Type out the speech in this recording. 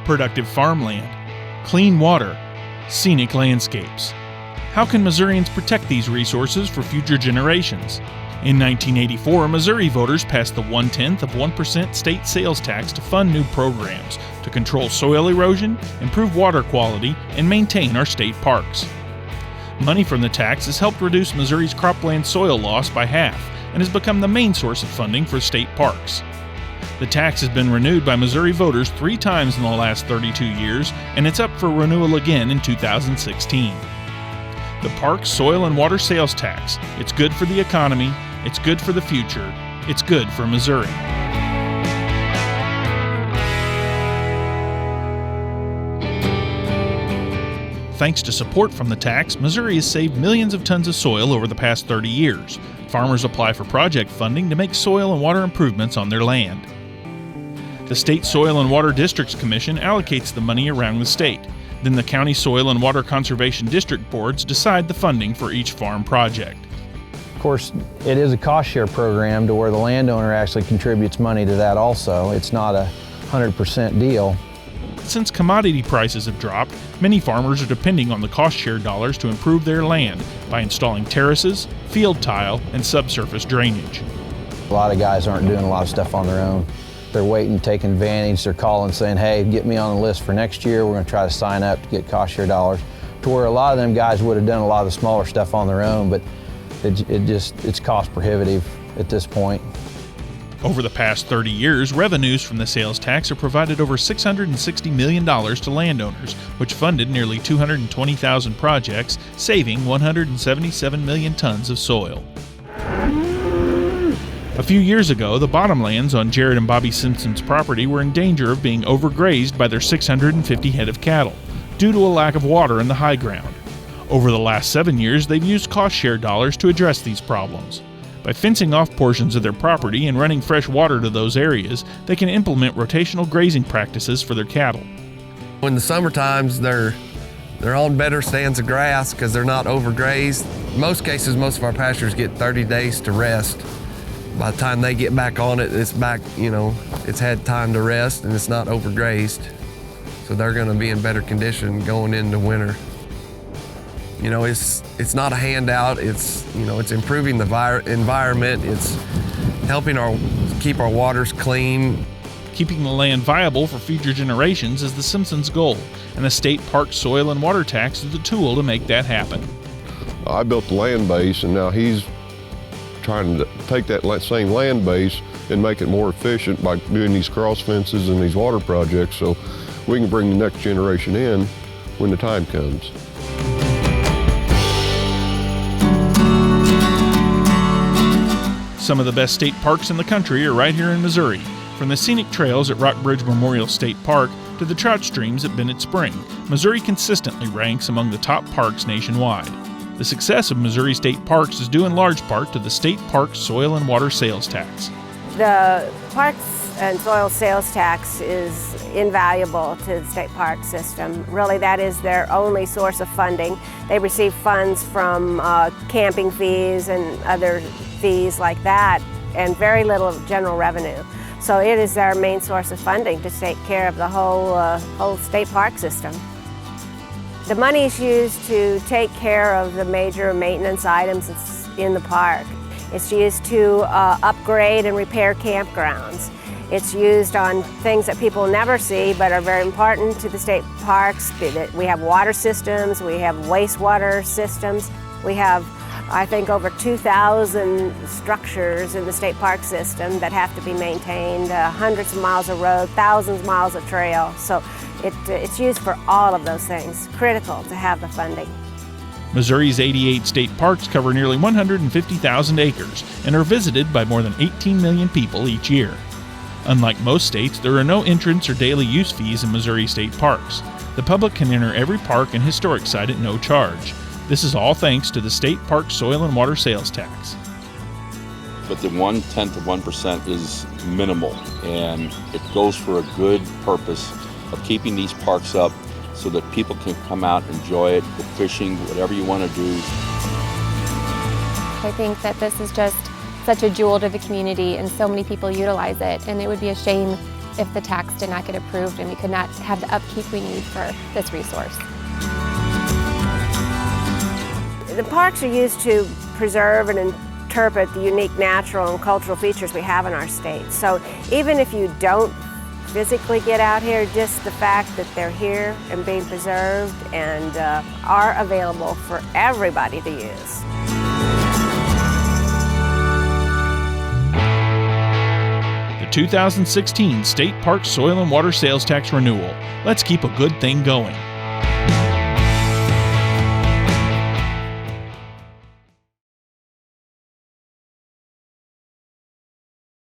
Productive farmland, clean water, scenic landscapes. How can Missourians protect these resources for future generations? In 1984, Missouri voters passed the 0.1% state sales tax to fund new programs to control soil erosion, improve water quality, and maintain our state parks. Money from the tax has helped reduce Missouri's cropland soil loss by half and has become the main source of funding for state parks. The tax has been renewed by Missouri voters 3 times in the last 32 years, and it's up for renewal again in 2016. The Parks, Soil, and Water Sales Tax. It's good for the economy, it's good for the future, it's good for Missouri. Thanks to support from the tax, Missouri has saved millions of tons of soil over the past 30 years. Farmers apply for project funding to make soil and water improvements on their land. The State Soil and Water Districts Commission allocates the money around the state. Then the County Soil and Water Conservation District Boards decide the funding for each farm project. Of course, it is a cost share program to where the landowner actually contributes money to that also. It's not a 100% deal. Since commodity prices have dropped, many farmers are depending on the cost share dollars to improve their land by installing terraces, field tile, and subsurface drainage. A lot of guys aren't doing a lot of stuff on their own. They're waiting, taking advantage. They're calling saying, hey, get me on the list for next year. We're going to try to sign up to get cost share dollars. To where a lot of them guys would have done a lot of the smaller stuff on their own, but it's cost prohibitive at this point. Over the past 30 years, revenues from the sales tax have provided over $660 million to landowners, which funded nearly 220,000 projects, saving 177 million tons of soil. A few years ago, the bottomlands on Jarrod and Bobby Simpson's property were in danger of being overgrazed by their 650 head of cattle, due to a lack of water in the high ground. Over the last 7 years, they've used cost share dollars to address these problems. By fencing off portions of their property and running fresh water to those areas, they can implement rotational grazing practices for their cattle. In the summer times, they're on better stands of grass because they're not overgrazed. In most cases, most of our pastures get 30 days to rest. By the time they get back on it, it's back, it's had time to rest and it's not overgrazed. So they're gonna be in better condition going into winter. It's not a handout, it's improving the environment, it's helping keep our waters clean. Keeping the land viable for future generations is the Simpsons' goal, and the state park soil and water tax is the tool to make that happen. I built the land base, and now he's trying to take that same land base and make it more efficient by doing these cross fences and these water projects so we can bring the next generation in when the time comes. Some of the best state parks in the country are right here in Missouri. From the scenic trails at Rockbridge Memorial State Park to the trout streams at Bennett Spring, Missouri consistently ranks among the top parks nationwide. The success of Missouri state parks is due in large part to the state park soil and water sales tax. The parks and soil sales tax is invaluable to the state park system. Really, that is their only source of funding. They receive funds from camping fees and other fees like that, and very little general revenue. So it is their main source of funding to take care of the whole state park system. The money is used to take care of the major maintenance items in the park. It's used to upgrade and repair campgrounds. It's used on things that people never see but are very important to the state parks. We have water systems, we have wastewater systems. We have, I think, over 2,000 structures in the state park system that have to be maintained, hundreds of miles of road, thousands of miles of trail. So it's used for all of those things, critical to have the funding. Missouri's 88 state parks cover nearly 150,000 acres and are visited by more than 18 million people each year. Unlike most states, there are no entrance or daily use fees in Missouri state parks. The public can enter every park and historic site at no charge. This is all thanks to the state park soil and water sales tax. But the 0.1% is minimal, and it goes for a good purpose of keeping these parks up so that people can come out, enjoy it, go fishing, whatever you want to do. I think that this is just such a jewel to the community, and so many people utilize it, and it would be a shame if the tax did not get approved and we could not have the upkeep we need for this resource. The parks are used to preserve and interpret the unique natural and cultural features we have in our state. So even if you don't physically get out here, just the fact that they're here and being preserved and are available for everybody to use. The 2016 State Park Soil and Water Sales Tax Renewal. Let's keep a good thing going.